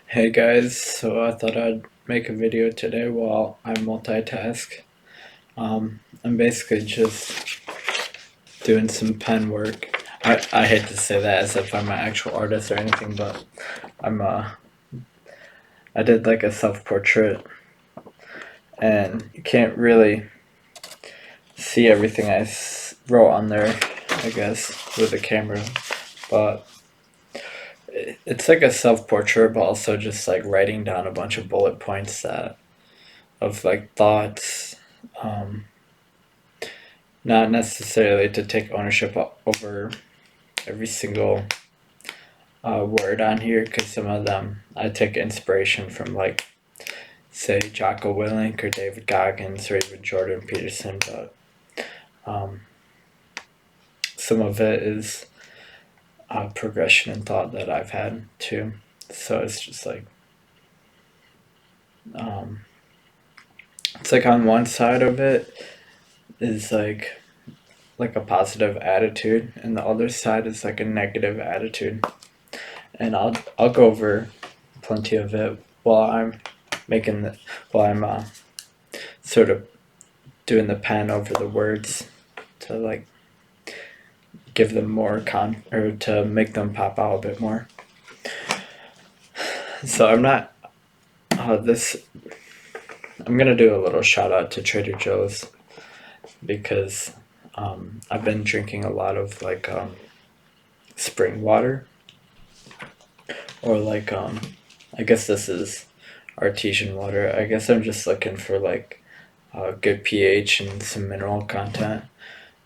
Hey guys, so I thought I'd make a video today while I multitask. I'm basically just doing some pen work. I hate to say that as if I'm an actual artist or anything, but I did like a self-portrait, and you can't really see everything wrote on there, I guess, with the camera, but it's like a self-portrait, but also just like writing down a bunch of bullet points of like thoughts. Um, Not necessarily to take ownership over every single word on here, because some of them I take inspiration from, like, say, Jocko Willink or David Goggins or even Jordan Peterson, but some of it is progression in thought that I've had too. So it's just like, it's like on one side of it is like a positive attitude, and the other side is like a negative attitude. And I'll go over plenty of it while I'm making the while I'm sort of doing the pen over the words to like give them more or to make them pop out a bit more. So I'm not this. I'm gonna do a little shout out to Trader Joe's because I've been drinking a lot of like spring water, or like I guess this is artesian water. I guess I'm just looking for like good pH and some mineral content,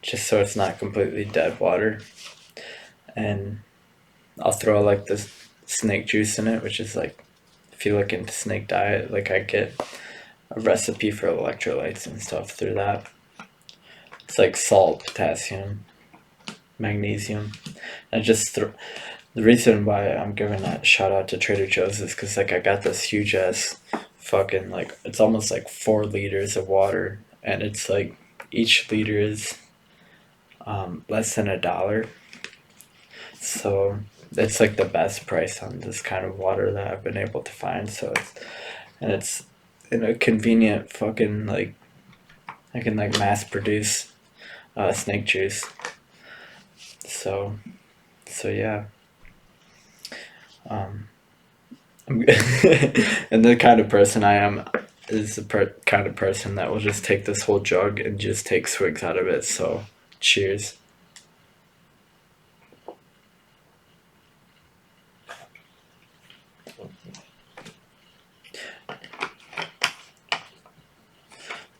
just so it's not completely dead water. And I'll throw like this snake juice in it, which is like, if you look into snake diet, like I get a recipe for electrolytes and stuff through that. It's like salt, potassium, magnesium. And the reason why I'm giving that shout out to Trader Joe's is because like I got this huge ass fucking, like, it's almost like 4 liters of water, and it's like each liter is less than $1. So it's like the best price on this kind of water that I've been able to find. So it's in a convenient fucking, like, I can like mass produce snake juice. So yeah. And the kind of person I am is the kind of person that will just take this whole jug and just take swigs out of it. So cheers.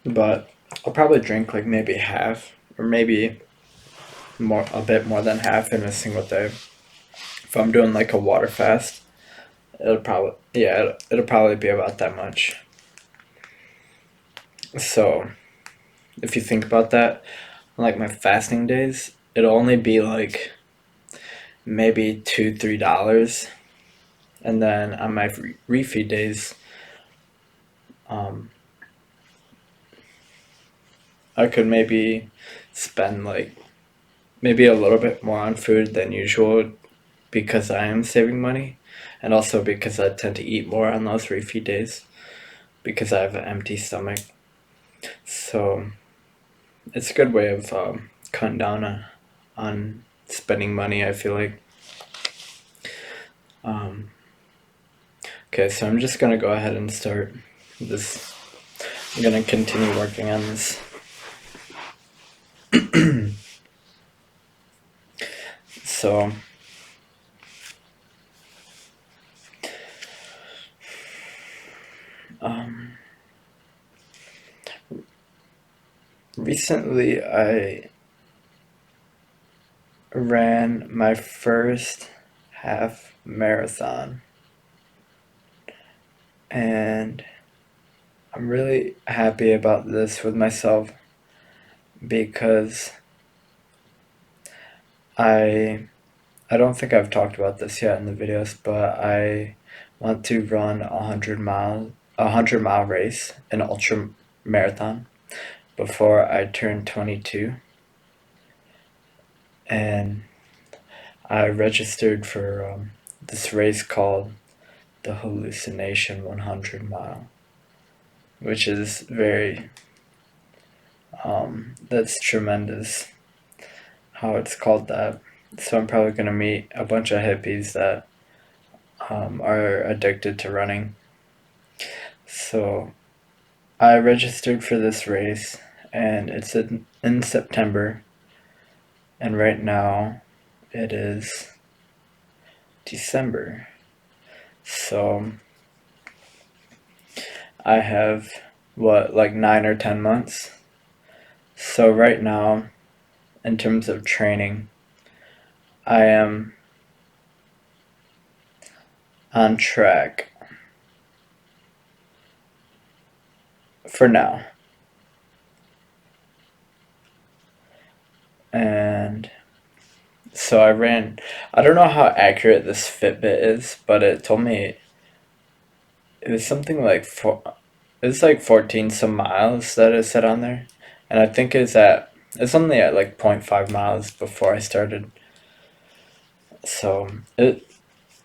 But I'll probably drink like maybe half, or maybe a bit more than half in a single day. If I'm doing like a water fast, it'll probably be about that much. So if you think about that, like my fasting days, it'll only be like maybe $2-3, and then on my refeed days, I could maybe spend like maybe a little bit more on food than usual, because I am saving money, and also because I tend to eat more on those refeed days because I have an empty stomach. So it's a good way of cutting down on spending money, I feel like. Okay, so I'm just gonna go ahead and start this. I'm gonna continue working on this. So recently I ran my first half marathon, and I'm really happy about this with myself because I I don't think I've talked about this yet in the videos, but I want to run a 100 mile race, an ultra marathon, before I turn 22. And I registered for this race called the Hallucination 100 Mile, which is very, that's tremendous how it's called that. So I'm probably going to meet a bunch of hippies that are addicted to running. So I registered for this race, and it's in September, and right now it is December. So I have like 9 or 10 months. So right now, in terms of training, I am on track for now. And so I don't know how accurate this Fitbit is, but it told me it was something like it was like 14 some miles that it said on there. And I think it's only at like 0.5 miles before I started. So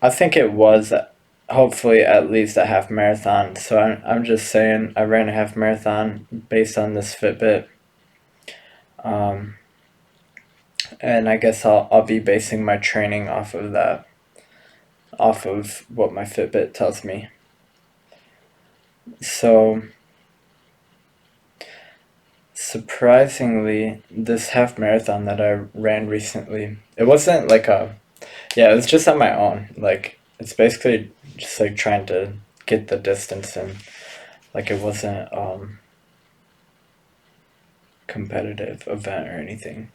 I think it was hopefully at least a half marathon. So I'm just saying I ran a half marathon based on this Fitbit. Um, and I guess I'll be basing my training off of that, off of what my Fitbit tells me. So surprisingly, this half marathon that I ran recently, it wasn't like it was just on my own. Like it's basically just like trying to get the distance in. Like it wasn't competitive event or anything.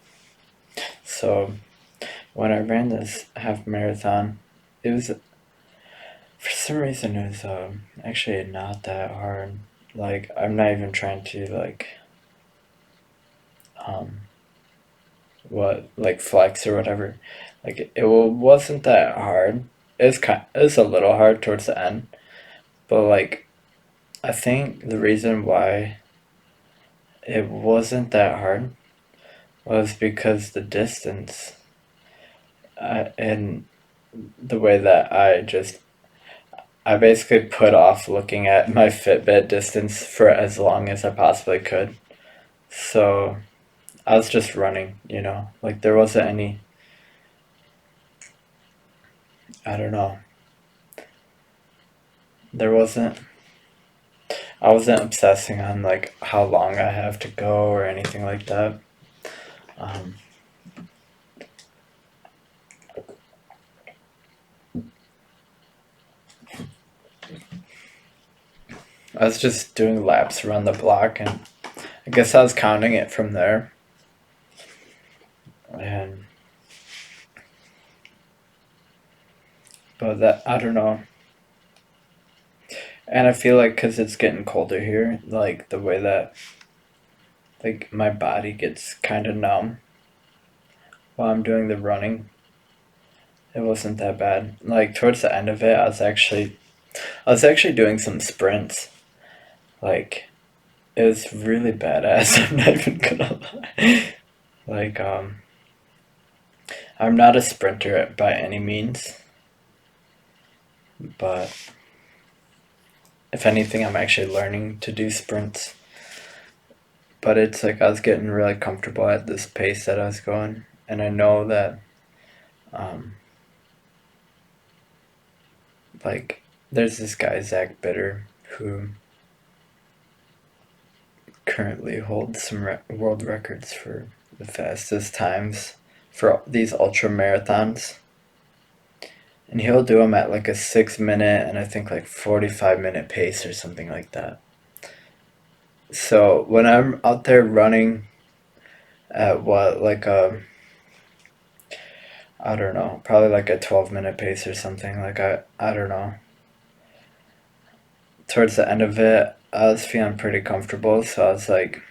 So when I ran this half marathon, it was for some reason it was actually not that hard. Like I'm not even trying to um what like flex or whatever. Like it wasn't that hard. It was a little hard towards the end, but like I think the reason why it wasn't that hard was because the distance and the way that I basically put off looking at my Fitbit distance for as long as I possibly could. So I was just running, like there wasn't any, I don't know, there wasn't, I wasn't obsessing on like how long I have to go or anything like that. Um, I was just doing laps around the block, and I guess I was counting it from there. And but that I don't know. And I feel like because it's getting colder here, like the way that like my body gets kind of numb while I'm doing the running. It wasn't that bad. Like towards the end of it, I was actually doing some sprints. Like it was really badass. I'm not even gonna lie. Like I'm not a sprinter by any means, but if anything, I'm actually learning to do sprints. But it's like I was getting really comfortable at this pace that I was going, and I know that um, like there's this guy Zach Bitter who currently holds some world records for the fastest times for these ultra marathons, and he'll do them at like a 6 minute and I think like 45 minute pace or something like that. So when I'm out there running at what like I don't know, probably like a 12 minute pace or something, like I don't know, towards the end of it I was feeling pretty comfortable, so I was like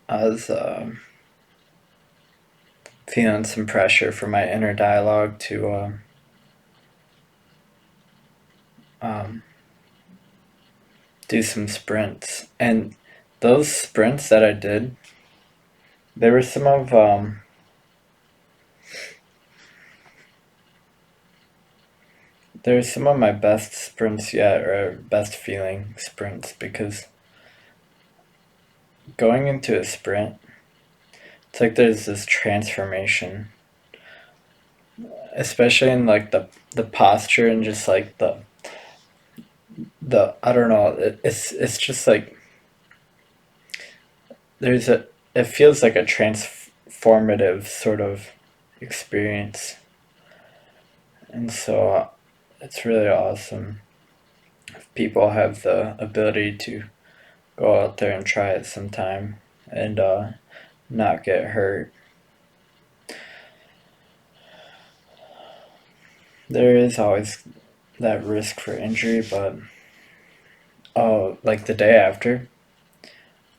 I was feeling some pressure for my inner dialogue to um, do some sprints. And those sprints that I did, they were some of They're some of my best sprints yet, or best feeling sprints, because going into a sprint, it's like there's this transformation, especially in like the posture and just like the I don't know, it's just like there's a it feels like a transformative sort of experience, and so it's really awesome if people have the ability to go out there and try it sometime and not get hurt. There is always that risk for injury, but oh, like the day after,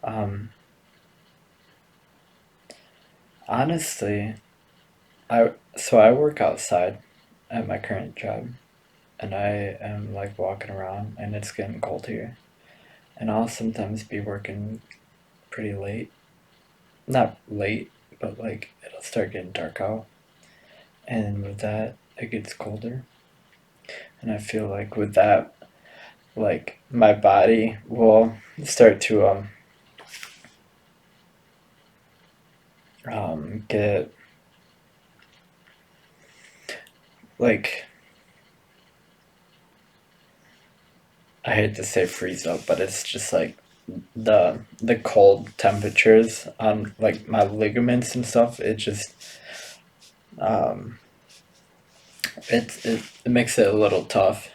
um, honestly, I work outside at my current job, and I am like walking around, and it's getting cold here, and I'll sometimes be working pretty late, not late, but like it'll start getting dark out, and with that, it gets colder, and I feel like with that, like my body will start to get like I hate to say freeze up, but it's just like the cold temperatures on like my ligaments and stuff. It just um, it makes it a little tough.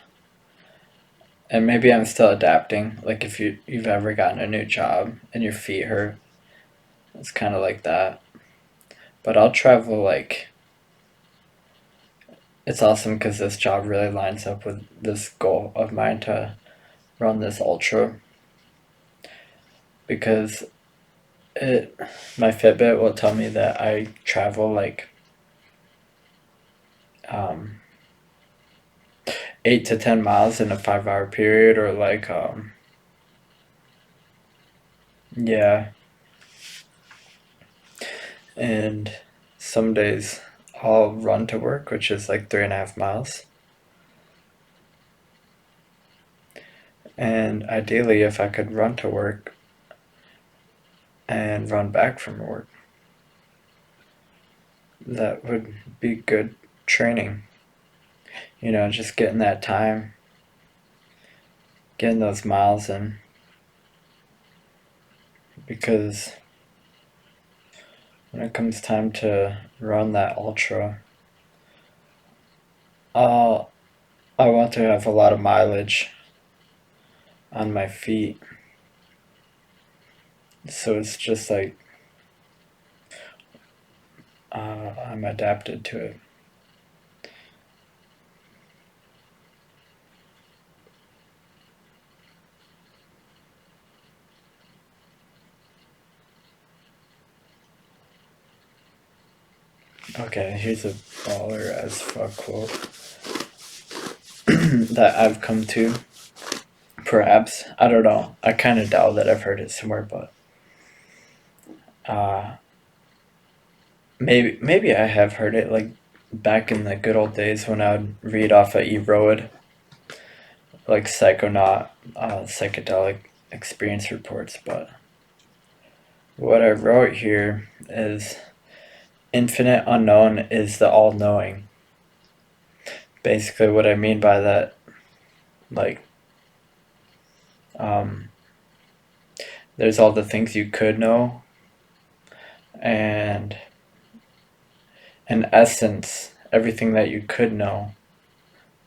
And maybe I'm still adapting. Like if you've ever gotten a new job and your feet hurt, it's kind of like that. But I'll travel like it's awesome because this job really lines up with this goal of mine to run this ultra because it my Fitbit will tell me that I travel like um, 8 to 10 miles in a 5 hour period, or like yeah, and some days I'll run to work, which is like 3.5 miles, and ideally if I could run to work and run back from work, that would be good training. Just getting that time, getting those miles in, because when it comes time to run that ultra, I'll I want to have a lot of mileage on my feet. So it's just like I'm adapted to it. Okay, here's a baller as fuck quote that I've come to. Perhaps, I don't know. I kind of doubt that I've heard it somewhere, but uh, maybe I have heard it like back in the good old days when I would read off of E-Road, like psychonaut, psychedelic experience reports. But what I wrote here is infinite unknown is the all knowing. Basically, what I mean by that, like, um, there's all the things you could know, and in essence, everything that you could know,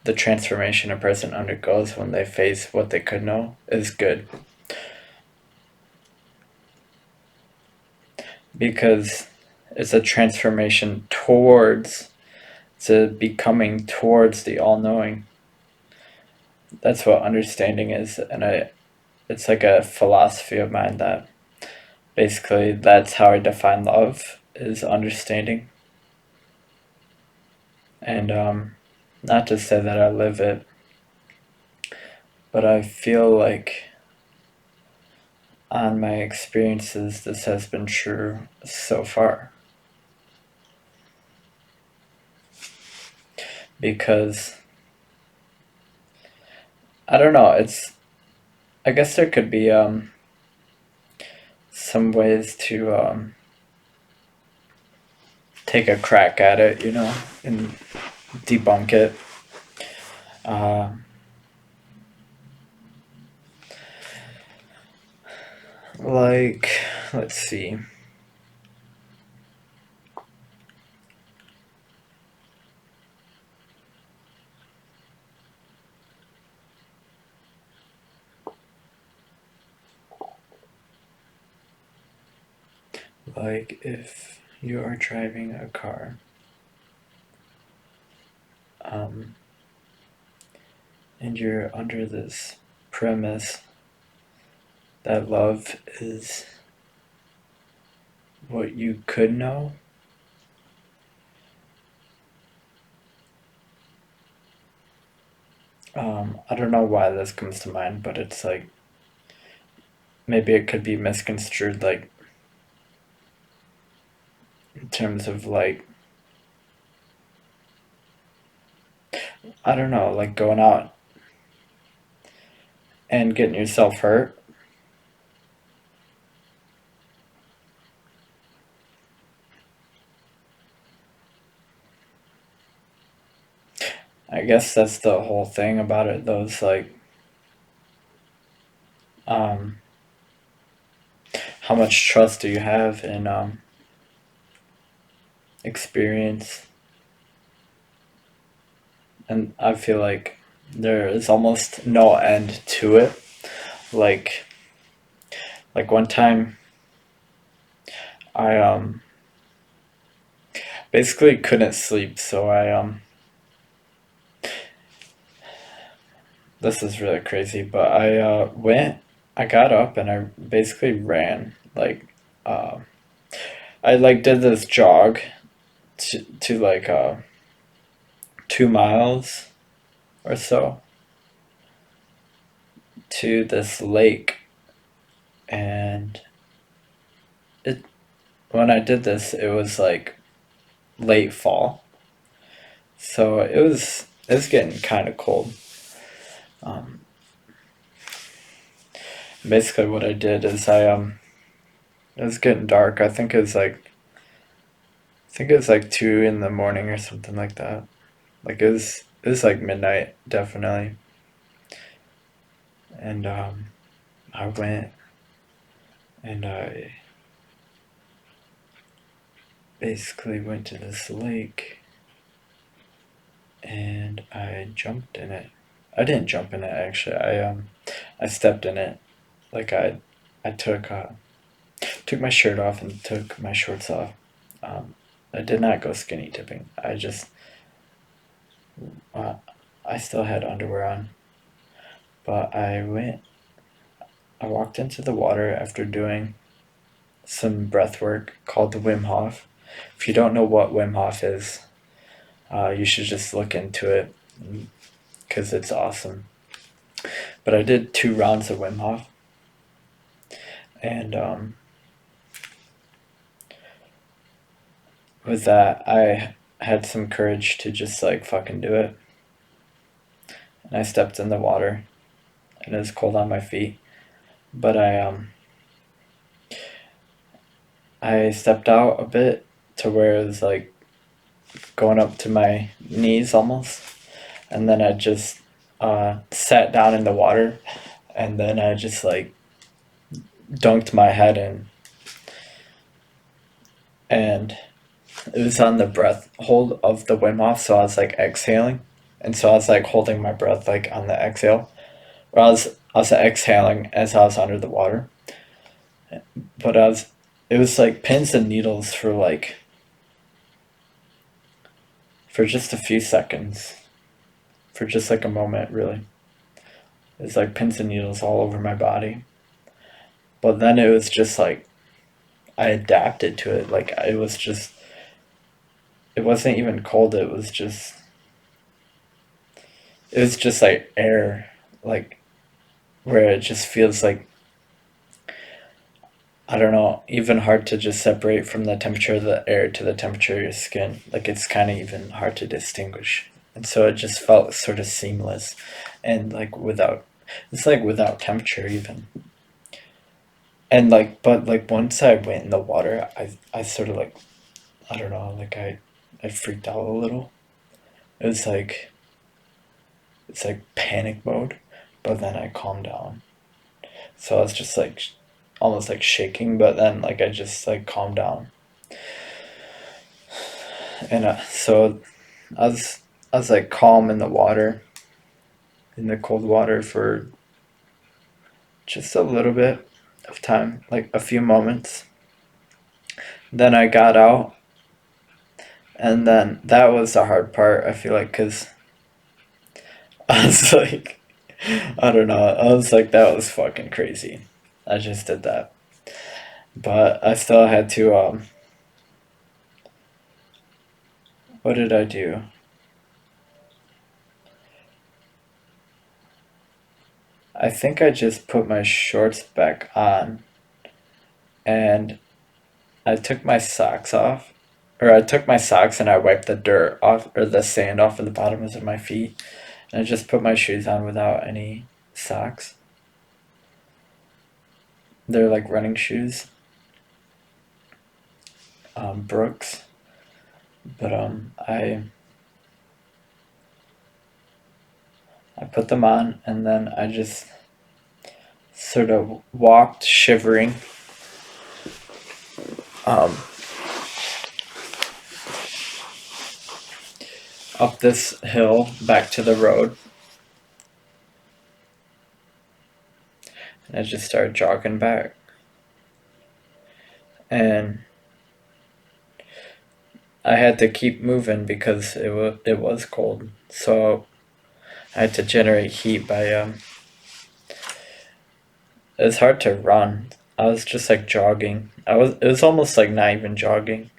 the transformation a person undergoes when they face what they could know is good. Because it's a transformation towards, it's a becoming towards the all knowing. That's what understanding is, and it's like a philosophy of mine that basically that's how I define love is understanding. And not to say that I live it, but I feel like on my experiences this has been true so far. Because I don't know. I guess there could be some ways to take a crack at it, and debunk it. Uh, like, let's see. Like, if you are driving a car, um, and you're under this premise that love is what you could know, I don't know why this comes to mind, but it's like maybe it could be misconstrued, like in terms of like, I don't know, like going out and getting yourself hurt. I guess that's the whole thing about it, though. It's like, um, how much trust do you have in experience? And I feel like there is almost no end to it. Like, one time, I basically couldn't sleep, so this is really crazy, but I got up and I basically ran. Like, I like did this jog to like 2 miles or so to this lake, and it when I did this, it was like late fall, so it was getting kind of cold. Um, Basically, what I did is it was getting dark. I think it was like 2 in the morning or something like that. Like it was like midnight definitely, and I went and I basically went to this lake and I jumped in it. I didn't jump in it actually. I stepped in it. Like I took my shirt off and took my shorts off. Um, I did not go skinny dipping. Uh, I still had underwear on, but I walked into the water after doing some breath work called the Wim Hof. If you don't know what Wim Hof is, you should just look into it because it's awesome. But I did 2 rounds of Wim Hof, and with that, I had some courage to just like fucking do it. And I stepped in the water, and it was cold on my feet. But I stepped out a bit to where it was like going up to my knees almost, and then I just sat down in the water, and then I just like dunked my head in, and it was on the breath hold of the Wim Hof, so I was like exhaling, and so I was like holding my breath like on the exhale, or I was exhaling as I was under the water, but it was like pins and needles for just a few seconds, for just like a moment really. It was like pins and needles all over my body, but then it was just like I adapted to it. Like it wasn't even cold. It was just like air, like where it just feels like, I don't know, even hard to just separate from the temperature of the air to the temperature of your skin. Like it's kind of even hard to distinguish and so it just felt sort of seamless, and like without temperature even. And like, but like once I went in the water, I sort of like, I don't know, like I freaked out a little. It was like, it's like panic mode, but then I calmed down. So I was just like almost like shaking, but then like I just like calmed down. And so I was I was like calm in the water, in the cold water for just a little bit of time, like a few moments. Then I got out, and then that was the hard part. I feel like because I was like, I don't know. I was like, that was fucking crazy. I just did that, but I still had to. What did I do? I think I just put my shorts back on, and I took my socks off, or I took my socks and I wiped the dirt off or the sand off of the bottoms of my feet, and I just put my shoes on without any socks. They're like running shoes, Brooks, but I put them on, and then I just sort of walked shivering um, up this hill back to the road, and I just started jogging back. And I had to keep moving because it was cold, so I had to generate heat by It's hard to run. I was just like jogging. It was almost like not even jogging,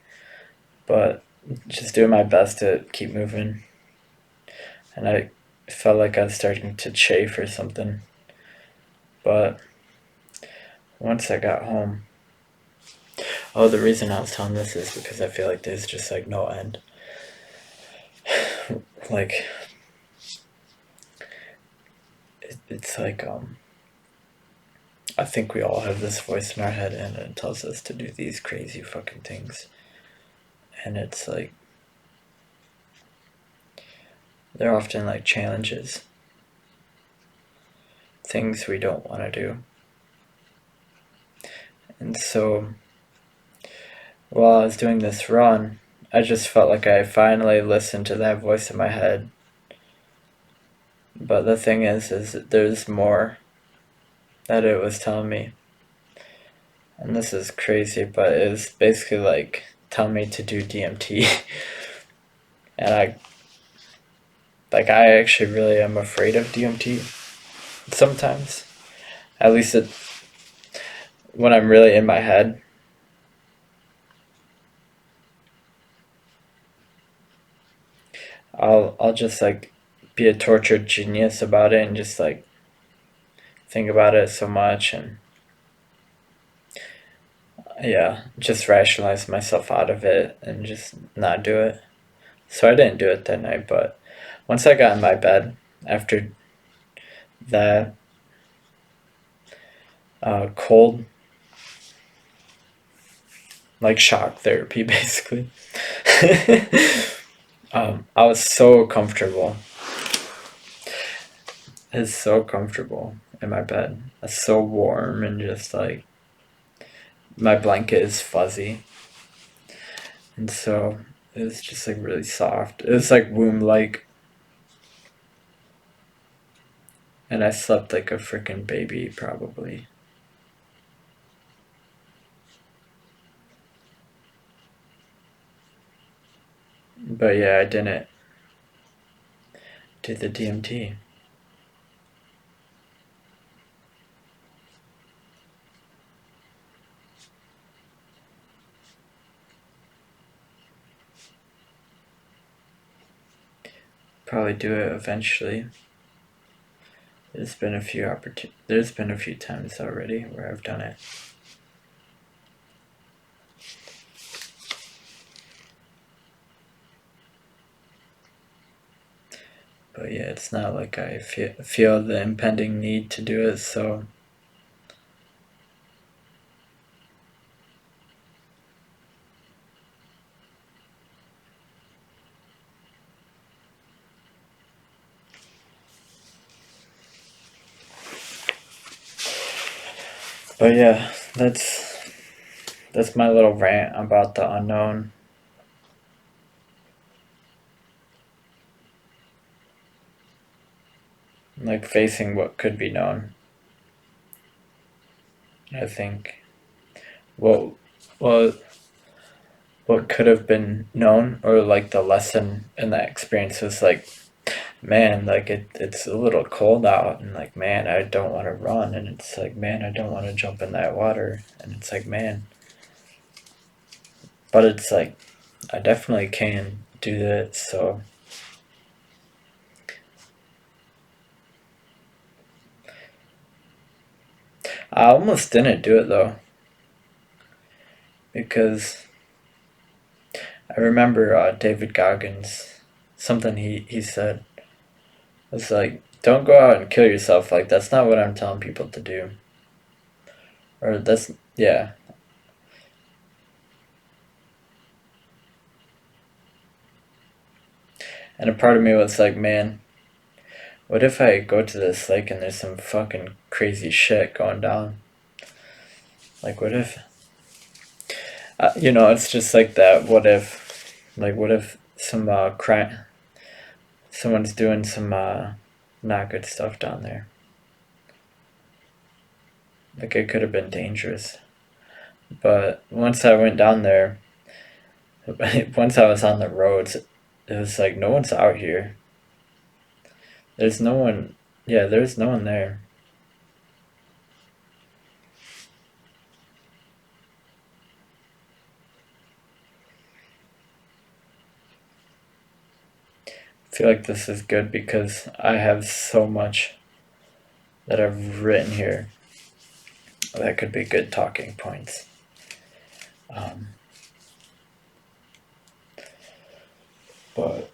but just doing my best to keep moving. And I felt like I was starting to chafe or something. But once I got home, oh, the reason I was telling this is because I feel like there's just like no end. Like it's like I think we all have this voice in our head, and it tells us to do these crazy fucking things. And it's like they're often like challenges, things we don't want to do. And so while I was doing this run, I just felt like I finally listened to that voice in my head. But the thing is that there's more that it was telling me. And this is crazy, but it was basically like telling me to do DMT. And I actually really am afraid of DMT sometimes. At least when I'm really in my head. I'll just like be a tortured genius about it and just like think about it so much, and yeah, just rationalize myself out of it and just not do it. So I didn't do it that night, but once I got in my bed after that cold, like shock therapy basically, I was so comfortable. It's so comfortable in my bed. It's so warm, and just like my blanket is fuzzy. And so it was just like really soft. It was like womb like. And I slept like a freaking baby, probably. But yeah, I didn't do the DMT. Probably do it eventually. There's been a few times already where I've done it. But yeah, it's not like I feel the impending need to do it, so. But yeah, that's my little rant about the unknown. Like facing what could be known. I think what well what could have been known, or like the lesson in that experience was like, man, like it's a little cold out, and like, man, I don't want to run, and it's like, man, I don't want to jump in that water, and it's like, man, but it's like, I definitely can do that. So I almost didn't do it though, because I remember David Goggins, something he said was like, don't go out and kill yourself. Like, that's not what I'm telling people to do. Or that's, yeah. And a part of me was like, man, what if I go to this lake and there's some fucking crazy shit going down? Like, what if, it's just like that. What if someone's doing some not good stuff down there? Like, it could have been dangerous. But once I went down there, once I was on the roads, it was like, no one's out here. There's no one. Yeah, there's no one there. I feel like this is good because I have so much that I've written here that could be good talking points. Um, but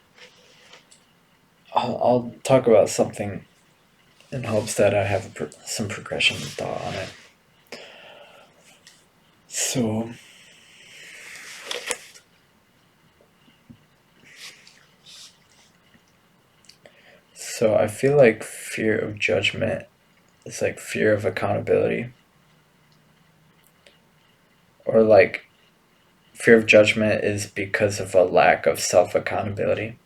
I'll talk about something in hopes that I have some progression of thought on it. So, I feel like fear of judgment is like fear of accountability, or like fear of judgment is because of a lack of self accountability.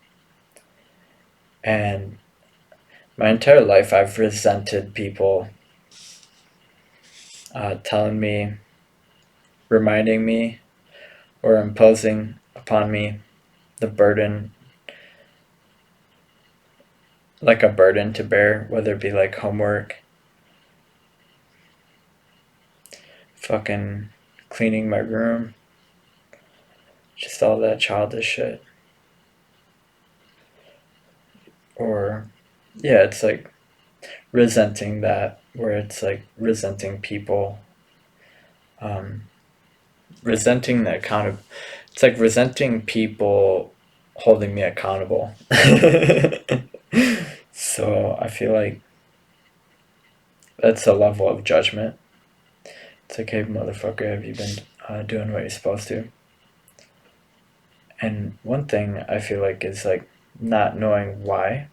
And my entire life, I've resented people telling me, reminding me, or imposing upon me the burden, like a burden to bear, whether it be like homework, fucking cleaning my room, just all that childish shit. Or, yeah, it's like resenting that, where it's like resenting people, um, resenting the it's like resenting people holding me accountable. So I feel like that's a level of judgment. It's like, hey, motherfucker, have you been doing what you're supposed to? And one thing I feel like is like not knowing why,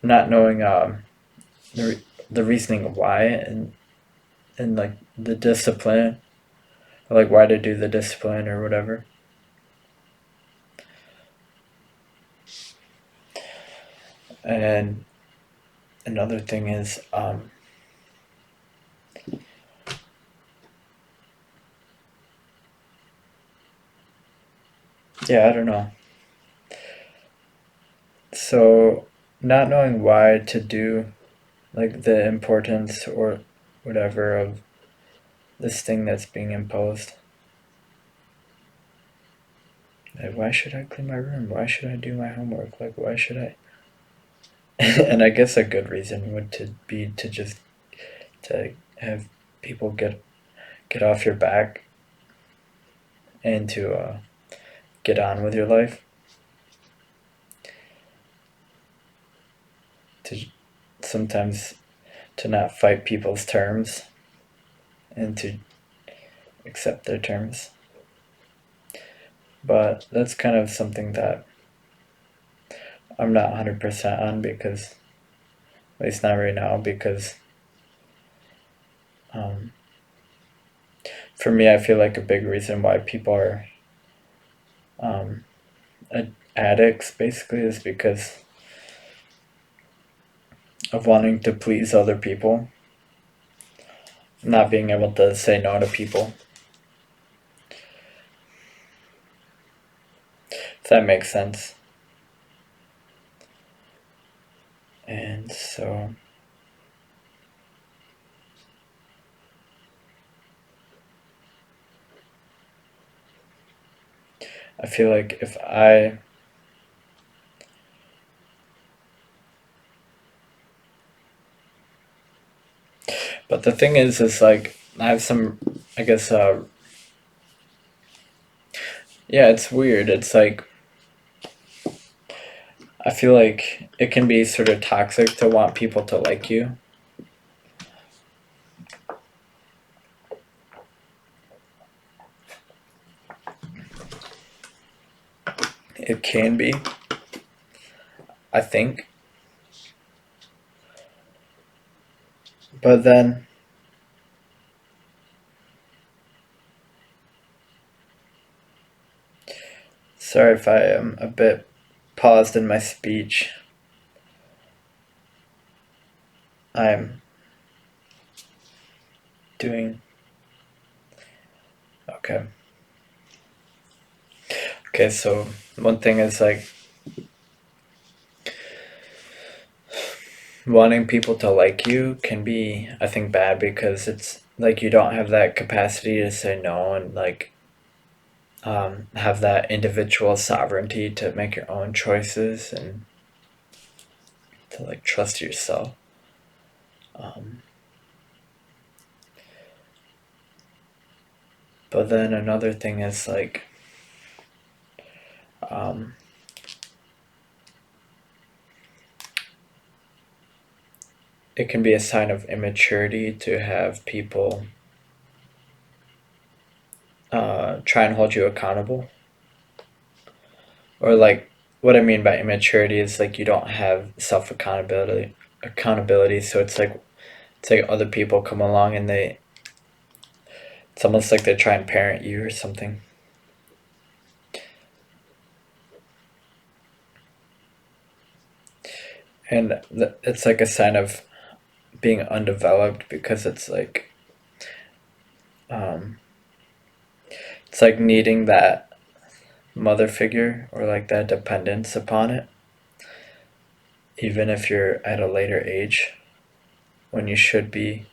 not knowing the reasoning of why, and like the discipline, or like why to do the discipline or whatever. And another thing is, yeah, I don't know. So, not knowing why to do, like the importance or whatever of this thing that's being imposed. Like, why should I clean my room? Why should I do my homework? Like, why should I? And I guess a good reason would to be to just to have people get off your back and to get on with your life. sometimes to not fight people's terms and to accept their terms. But that's kind of something that I'm not 100% on, because, at least not right now, because for me, I feel like a big reason why people are addicts basically is because of wanting to please other people, not being able to say no to people. If that makes sense. And so I feel like if I but the thing is like I have some, I guess, yeah, it's weird. It's like I feel like it can be sort of toxic to want people to like you. It can be, I think. But then sorry if I am a bit paused in my speech. I'm doing okay. Okay, so one thing is like wanting people to like you can be, I think, bad, because it's like you don't have that capacity to say no, and like have that individual sovereignty to make your own choices and to like trust yourself. But then another thing is like it can be a sign of immaturity to have people try and hold you accountable. Or like what I mean by immaturity is like you don't have self accountability. So it's like other people come along and it's almost like they try and parent you or something. And it's like a sign of being undeveloped, because it's like needing that mother figure or like that dependence upon it, even if you're at a later age when you should be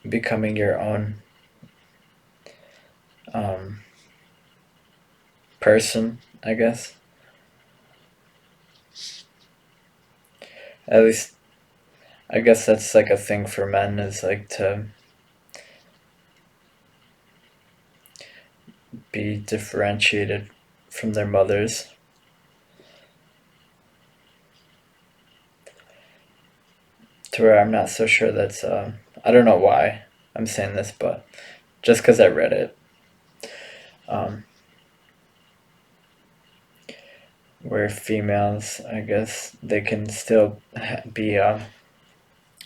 becoming your own person, I guess. At least I guess that's like a thing for men, is like to be differentiated from their mothers. To where I'm not so sure that's, I don't know why I'm saying this, but just because I read it. Where females, I guess, they can still be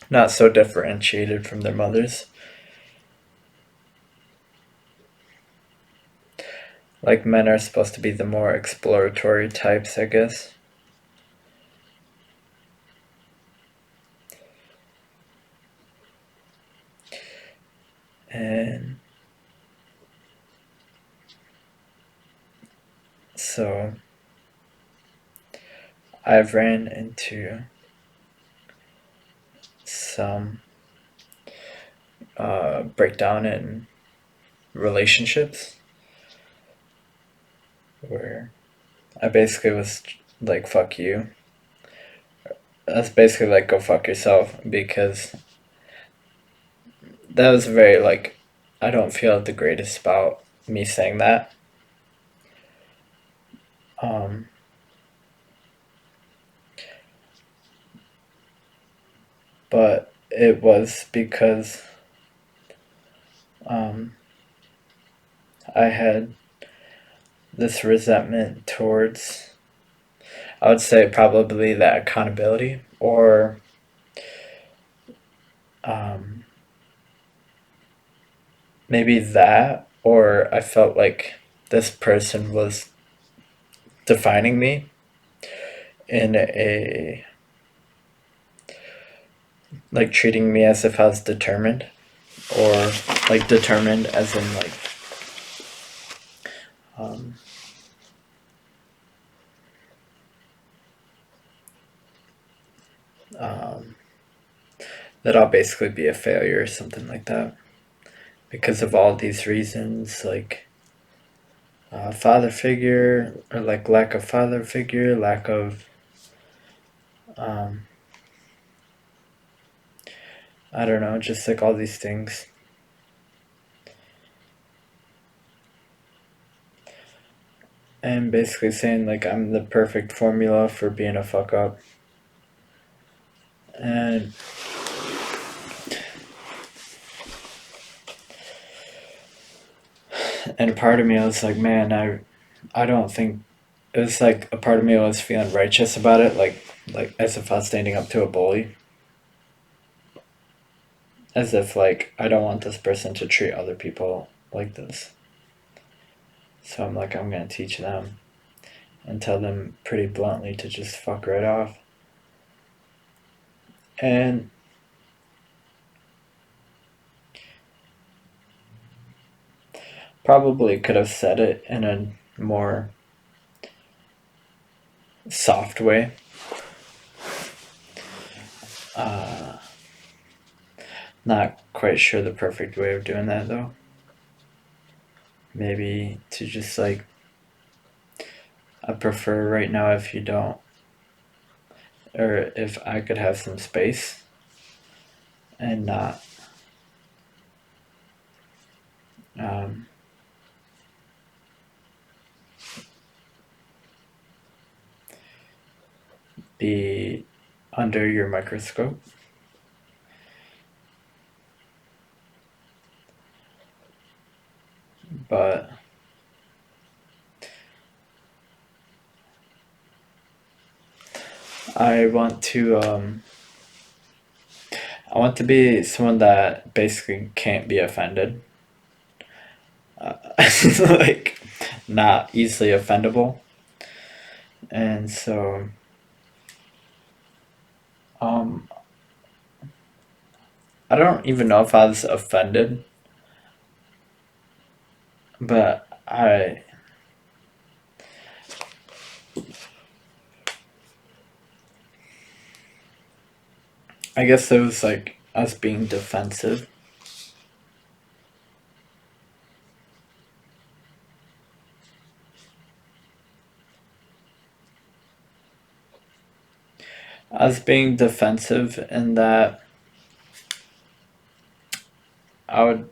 not so differentiated from their mothers. Like men are supposed to be the more exploratory types, I guess. And so I've ran into some breakdown in relationships where I basically was like, fuck you. That's basically like, go fuck yourself, because that was very like, I don't feel the greatest about me saying that. Um, but it was because I had this resentment towards, I would say, probably that accountability, or maybe that, or I felt like this person was defining me in a, like, treating me as if I was determined, or like determined as in like um, um, that I'll basically be a failure or something like that because of all these reasons, like father figure, or like lack of father figure, lack of I don't know, just like all these things. And basically saying like I'm the perfect formula for being a fuck up. And a part of me was like, man, I don't think, it was like a part of me was feeling righteous about it, like as if I was standing up to a bully, as if like I don't want this person to treat other people like this. So I'm like, I'm gonna teach them and tell them pretty bluntly to just fuck right off. And probably could have said it in a more soft way. Not quite sure the perfect way of doing that though. Maybe to just like, I prefer right now if you don't, or if I could have some space and not um, be under your microscope. But I want to I want to be someone that basically can't be offended. Like, not easily offendable. And so um, I don't even know if I was offended, but I guess it was like us being defensive. Us being defensive in that I would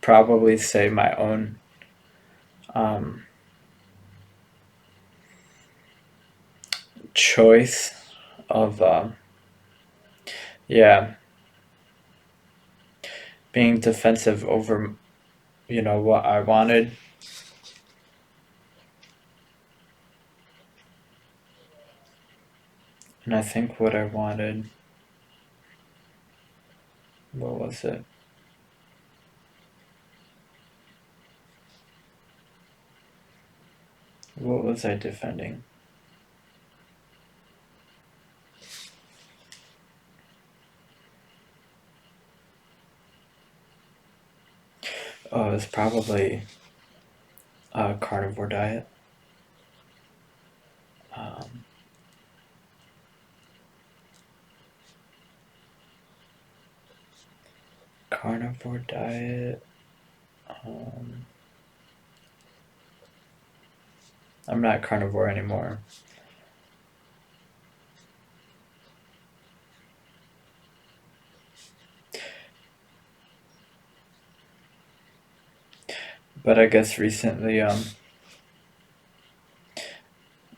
probably say my own um, choice of yeah, being defensive over, what I wanted. And I think what I wanted, what was it? What was I defending? Oh, it was probably a carnivore diet. Um, Carnivore diet. I'm not carnivore anymore. But I guess recently,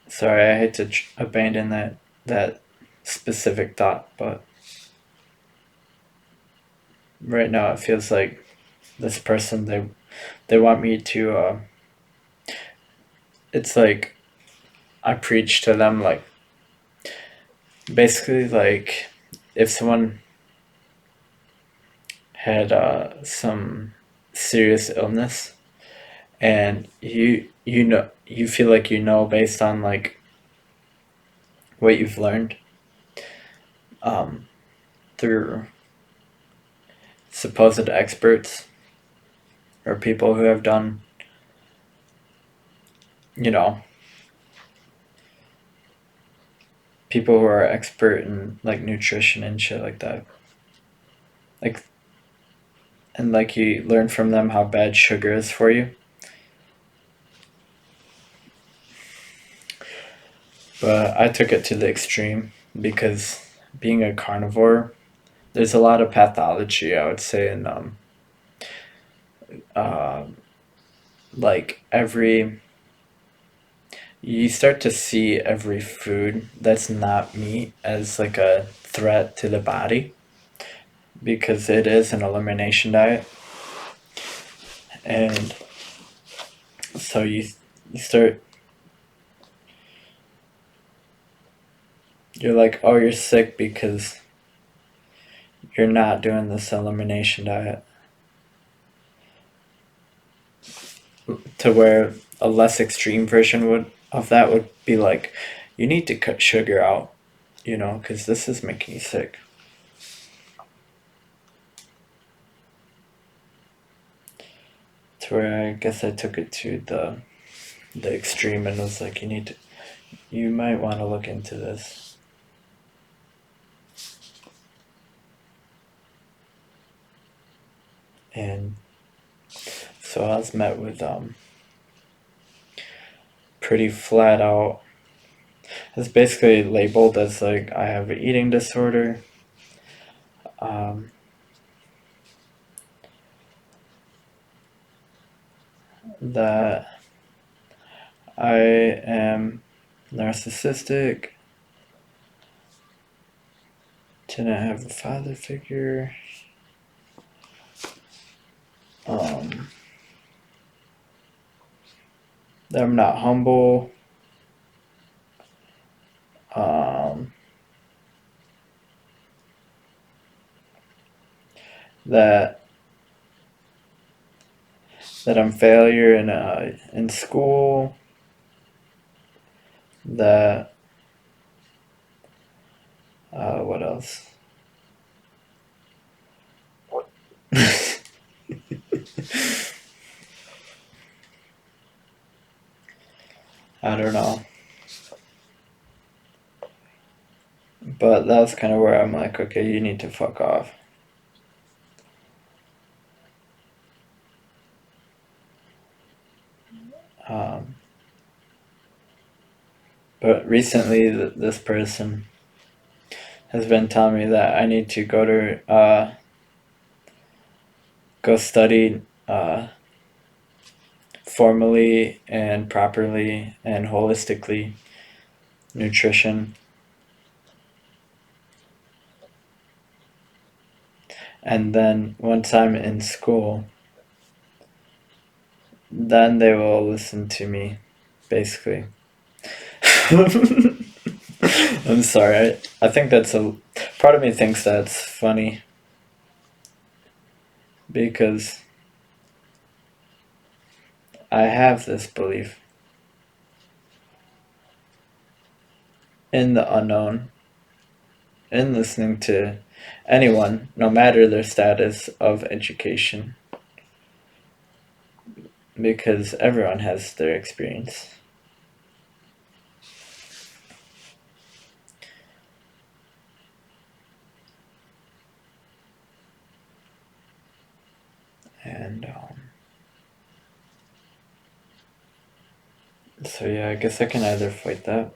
sorry, I hate to abandon that specific thought, but right now it feels like this person, they want me to it's like I preach to them, like basically like if someone had some serious illness, and you know, you feel like you know based on like what you've learned um, through supposed experts or people who have done, you know, people who are expert in like nutrition and shit like that. Like, and like you learn from them how bad sugar is for you. But I took it to the extreme because being a carnivore, there's a lot of pathology, I would say, in uh, like every you start to see every food that's not meat as like a threat to the body because it is an elimination diet. And so you start, you're like, oh, you're sick because you're not doing this elimination diet. To where a less extreme version would of that would be like, you need to cut sugar out, you know, because this is making you sick. To where I guess I took it to the extreme and was like, you might want to look into this. And so I was met with pretty flat out. It's basically labeled as like I have an eating disorder. Um, that I am narcissistic, didn't have a father figure, that I'm not humble, um, that I'm failure in school, that what else? I don't know. But that was kind of where I'm like, okay, you need to fuck off. Um, but recently, this person has been telling me that I need to go study formally and properly and holistically nutrition. And then once I'm in school, then they will listen to me, basically. I'm sorry. I think that's a part of me thinks that's funny because I have this belief in the unknown, in listening to anyone, no matter their status of education, because everyone has their experience. And so yeah, I guess I can either fight that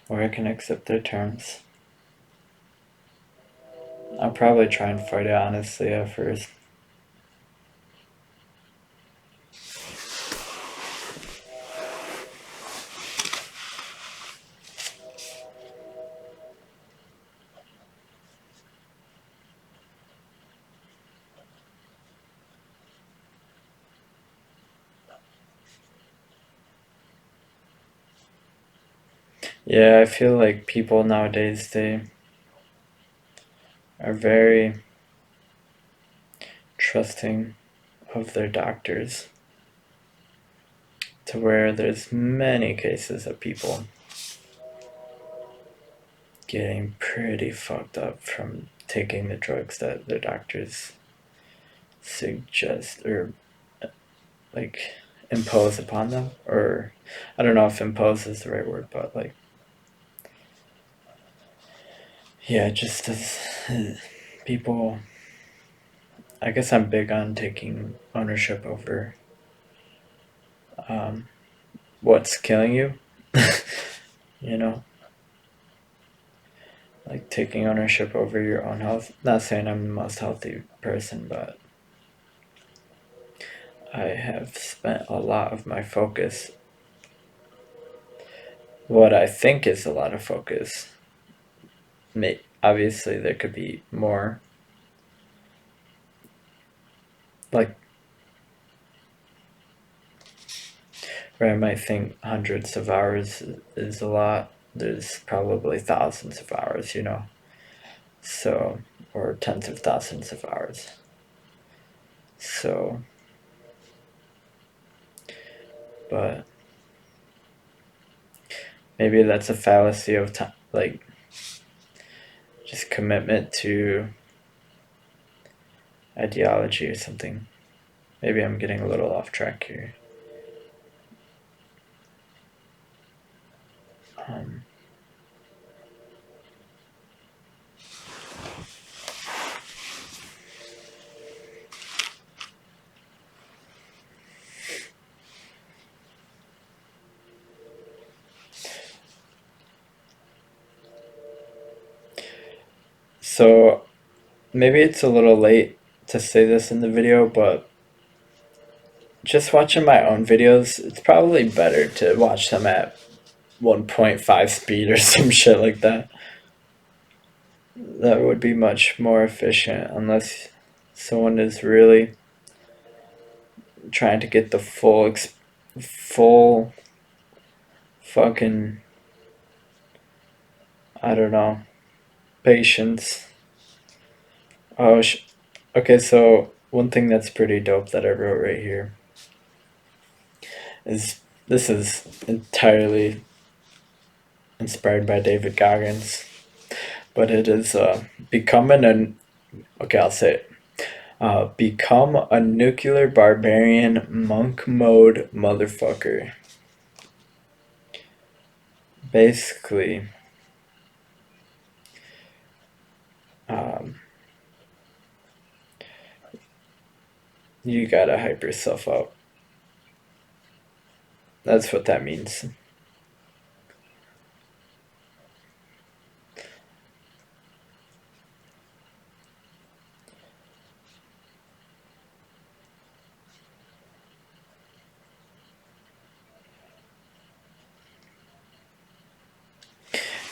or I can accept their terms. I'll probably try and fight it honestly at first. Yeah, I feel like people nowadays, they are very trusting of their doctors, to where there's many cases of people getting pretty fucked up from taking the drugs that their doctors suggest or like impose upon them. Or I don't know if impose is the right word, but like, yeah, just as people, I guess I'm big on taking ownership over um, what's killing you. You know, like taking ownership over your own health. Not saying I'm the most healthy person, but I have spent a lot of my focus, what I think is a lot of focus. Obviously, there could be more. Like, where I might think hundreds of hours is a lot, there's probably thousands of hours, you know? So, or tens of thousands of hours. So, but maybe that's a fallacy of time, like just commitment to ideology or something. Maybe I'm getting a little off track here. Um, so maybe it's a little late to say this in the video, but just watching my own videos, it's probably better to watch them at 1.5 speed or some shit like that. That would be much more efficient, unless someone is really trying to get the full fucking, I don't know, patience. Oh, okay, so one thing that's pretty dope that I wrote right here is, this is entirely inspired by David Goggins, but it is becoming an, okay, I'll say it. Become a nuclear barbarian monk mode motherfucker. Basically, um, you gotta hype yourself up. That's what that means.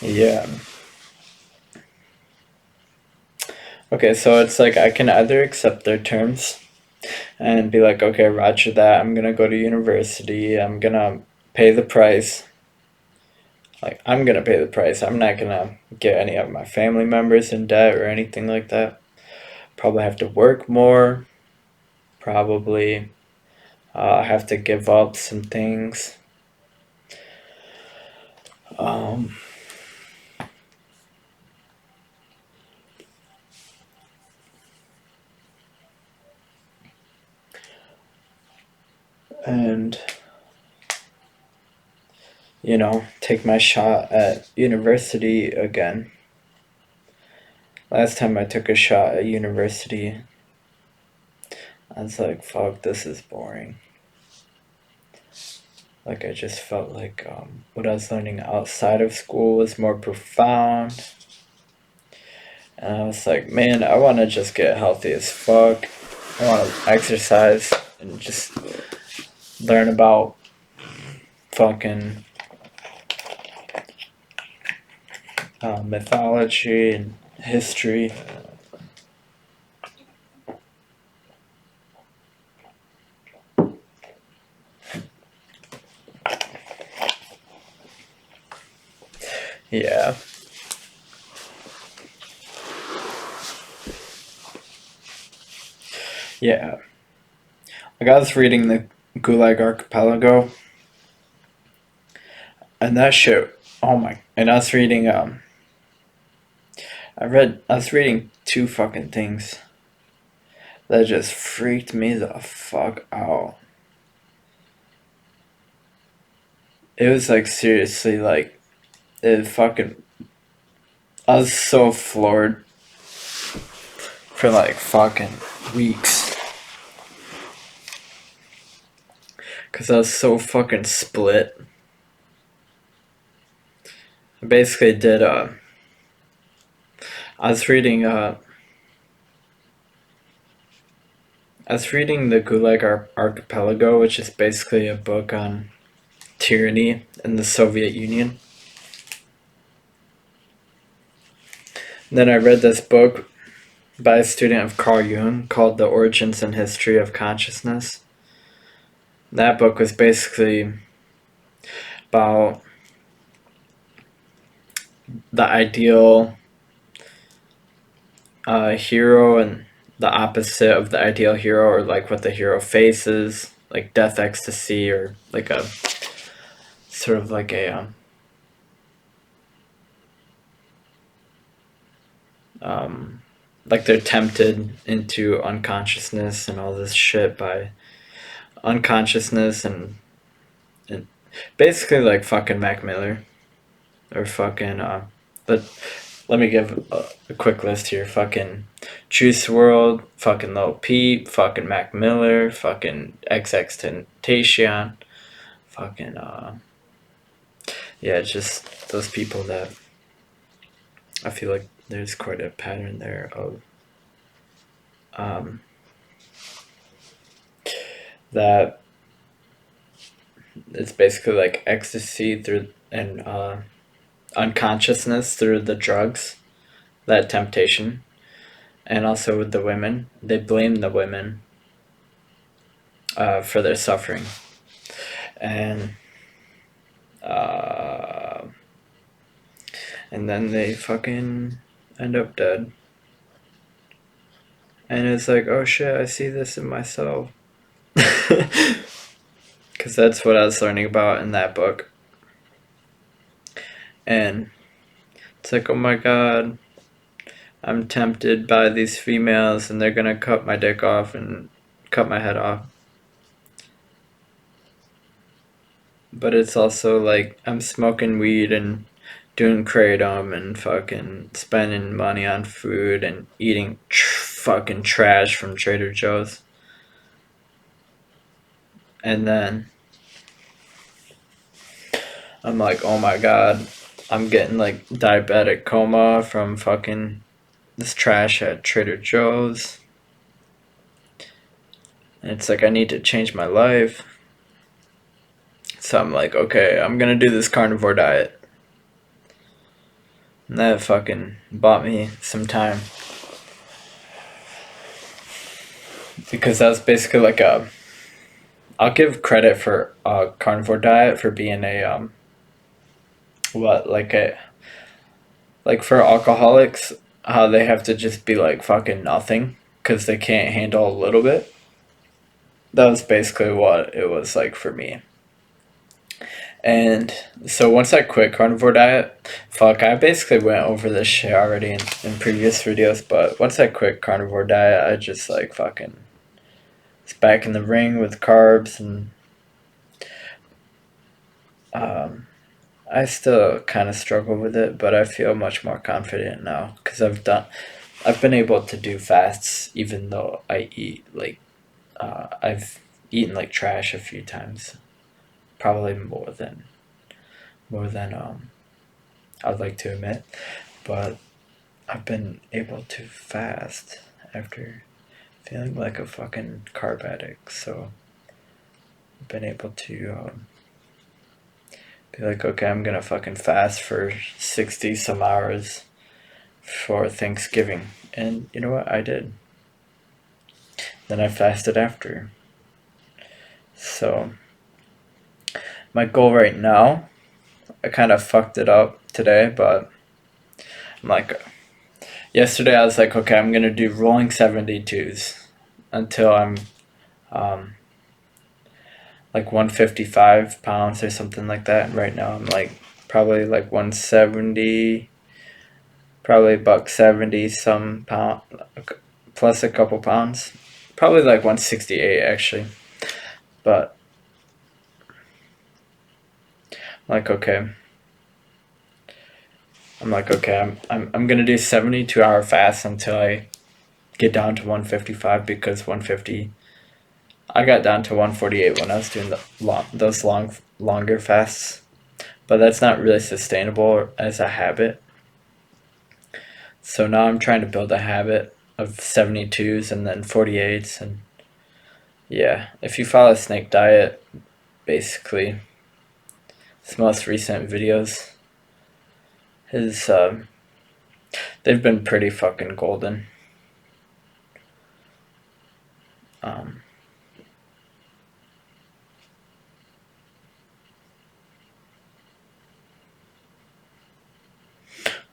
Yeah. Okay, so it's like I can either accept their terms and be like, okay, roger that. I'm gonna go to university. I'm gonna pay the price. Like, I'm gonna pay the price. I'm not gonna get any of my family members in debt or anything like that. Probably have to work more. Probably have to give up some things. Um, and, you know, take my shot at university again. Last time I took a shot at university, I was like, fuck, this is boring. Like, I just felt like what I was learning outside of school was more profound. And I was like, man, I want to just get healthy as fuck. I want to exercise and just learn about fucking mythology and history. Yeah. Yeah. Like I was reading the Gulag Archipelago, and that shit. Oh my! And I was reading. I was reading two fucking things that just freaked me the fuck out. It was like seriously like it fucking. I was so floored for like fucking weeks because I was so fucking split. I basically did. I was reading. I was reading the Gulag Archipelago, which is basically a book on tyranny in the Soviet Union. And then I read this book by a student of Carl Jung called The Origins and History of Consciousness. That book was basically about the ideal hero and the opposite of the ideal hero, or like what the hero faces, like death ecstasy, or like a sort of like a like they're tempted into unconsciousness and all this shit by unconsciousness and basically like fucking Mac Miller or fucking but let me give a quick list here. Fucking Juice World, fucking Lil Peep, fucking Mac Miller, fucking XXXTentacion, fucking yeah, just those people that I feel like there's quite a pattern there of that it's basically like ecstasy through and unconsciousness through the drugs, that temptation. And also with the women, they blame the women for their suffering, and uh, and then they fucking end up dead. And it's like, oh shit, I see this in myself. Because that's what I was learning about in that book. And it's like, oh my god, I'm tempted by these females and they're gonna cut my dick off and cut my head off. But it's also like I'm smoking weed and doing kratom and fucking spending money on food and eating fucking trash from Trader Joe's. And then I'm like, oh my god, I'm getting like diabetic coma from fucking this trash at Trader Joe's. And it's like I need to change my life. So I'm like, okay, I'm gonna do this carnivore diet. And that fucking bought me some time. Because that was basically like a. I'll give credit for a carnivore diet for being a what like a like for alcoholics, how they have to just be like fucking nothing because they can't handle a little bit. That was basically what it was like for me. And so once I quit carnivore diet, fuck, I basically went over this shit already in previous videos, but once I quit carnivore diet, I just like fucking was back in the ring with carbs, and I still kind of struggle with it, but I feel much more confident now because I've been able to do fasts even though I eat like, I've eaten like trash a few times, probably more than I'd like to admit, but I've been able to fast after feeling like a fucking carb addict. So I've been able to be like, okay, I'm gonna fucking fast for 60 some hours for Thanksgiving. And you know what? I did. Then I fasted after. So my goal right now I kind of fucked it up today, but I'm like, yesterday I was like, okay, I'm gonna do rolling 72s until I'm like 155 pounds or something like that. Right now I'm like probably like 170, probably buck 70 some pound plus a couple pounds, probably like 168 actually. But like okay, I'm like okay, I'm gonna do 72-hour fast until I get down to 155, because 150 I got down to 148 when I was doing those longer fasts, but that's not really sustainable as a habit. So now I'm trying to build a habit of 72s and then 48s. And yeah, if you follow Snake Diet, basically his most recent videos, his they've been pretty fucking golden. um,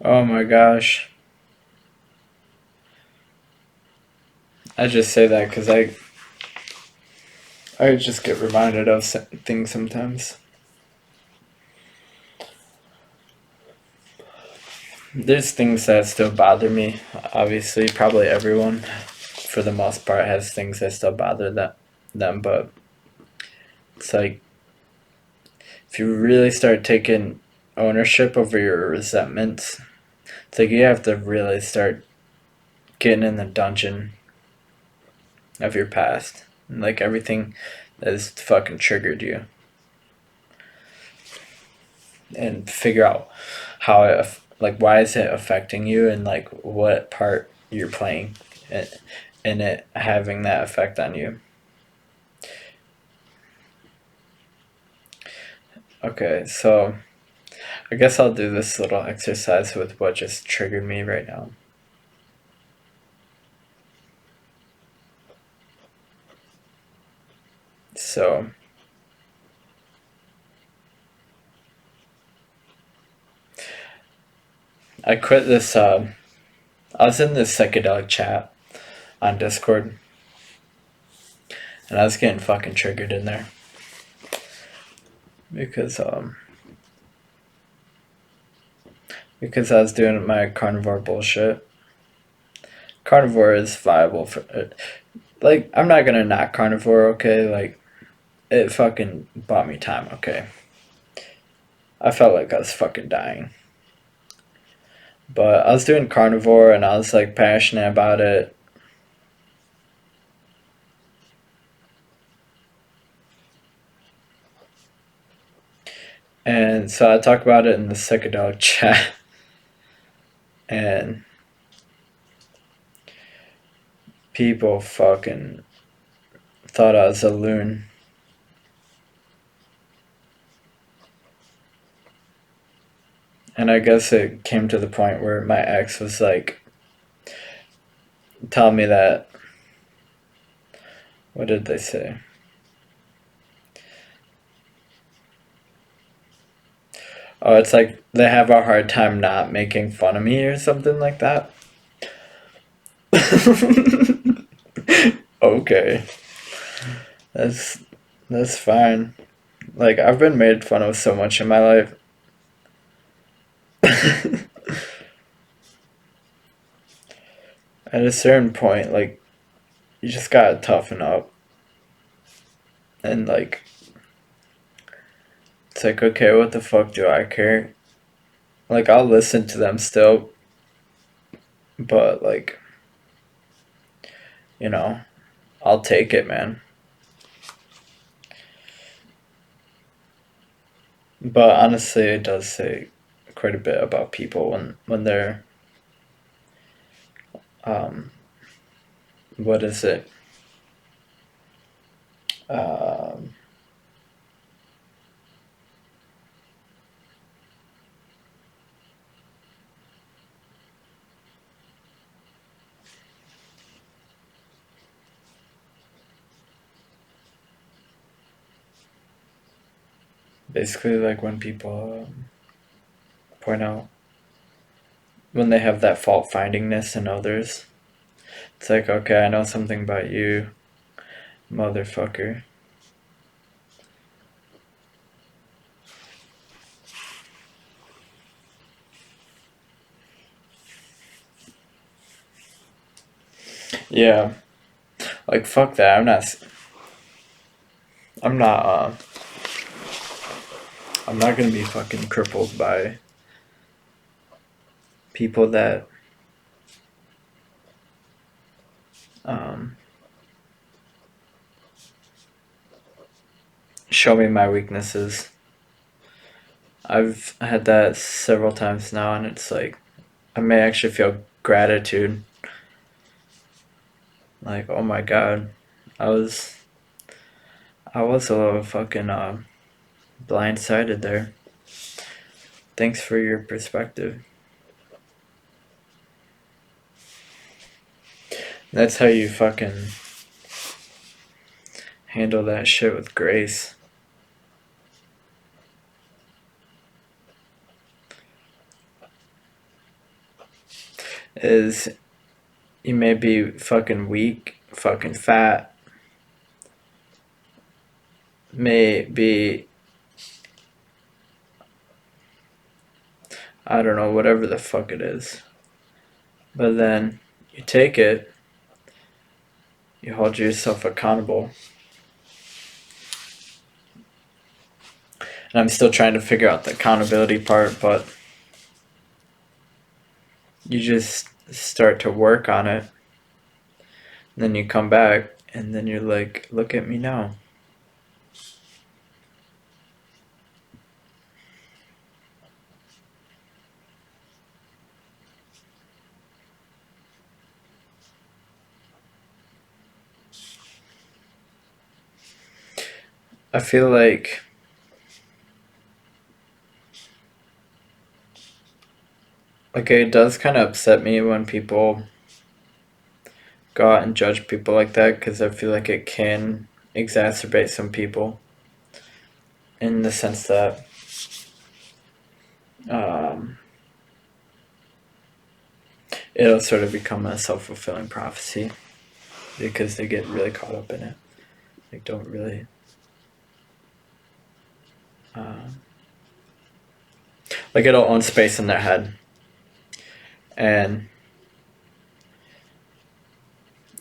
oh my gosh, I just say that because I just get reminded of things sometimes. There's things that still bother me. Obviously, probably everyone, for the most part, has things that still bother them. But it's like, if you really start taking ownership over your resentments, it's like you have to really start getting in the dungeon of your past, and like everything that has fucking triggered you, and figure out how it, like, why is it affecting you, and like what part you're playing in it having that effect on you. Okay, so I guess I'll do this little exercise with what just triggered me right now. So I quit this. I was in this psychedelic chat on Discord, and I was getting fucking triggered in there because I was doing my carnivore bullshit. Carnivore is viable for, like, I'm not gonna knock carnivore. Okay, like, it fucking bought me time. Okay, I felt like I was fucking dying, but I was doing carnivore and I was like passionate about it. And so I talk about it in the psychedelic chat, and people fucking thought I was a loon. And I guess it came to the point where my ex was like telling me that, what did they say? Oh, it's like they have a hard time not making fun of me or something like that. Okay. That's that's fine. Like, I've been made fun of so much in my life. At a certain point, like, you just gotta toughen up. And like, it's like, okay, what the fuck do I care? Like, I'll listen to them still, but like, you know, I'll take it, man. But honestly, it does say quite a bit about people when they're um, what is it? Um, Basically, like when people point out when they have that fault findingness in others. It's like, okay, I know something about you, motherfucker. Yeah, like fuck that. I'm not. I'm not gonna be fucking crippled by people that um, show me my weaknesses. I've had that several times now, and it's like I may actually feel gratitude. Like, oh my god, I was I was a little fucking blindsided there. Thanks for your perspective. That's how you fucking handle that shit with grace. Is you may be fucking weak, fucking fat, may be, I don't know, whatever the fuck it is. But then you take it, you hold yourself accountable. And I'm still trying to figure out the accountability part, but you just start to work on it. And then you come back, and then you're like, look at me now. I feel like it does kind of upset me when people go out and judge people like that, because I feel like it can exacerbate some people in the sense that it'll sort of become a self-fulfilling prophecy because they get really caught up in it. They don't really like it'll own space in their head, and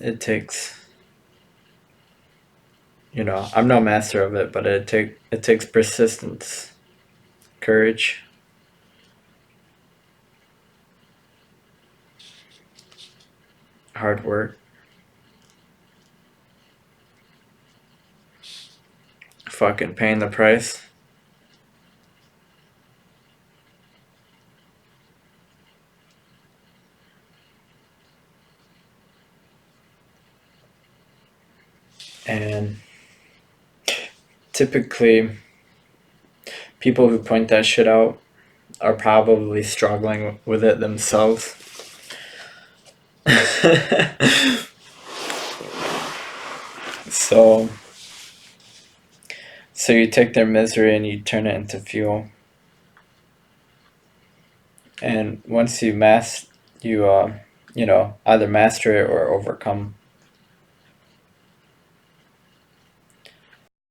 it takes, I'm no master of it, but it takes persistence, courage, hard work, fucking paying the price. And typically people who point that shit out are probably struggling with it themselves. So you take their misery and you turn it into fuel. And once you either master it or overcome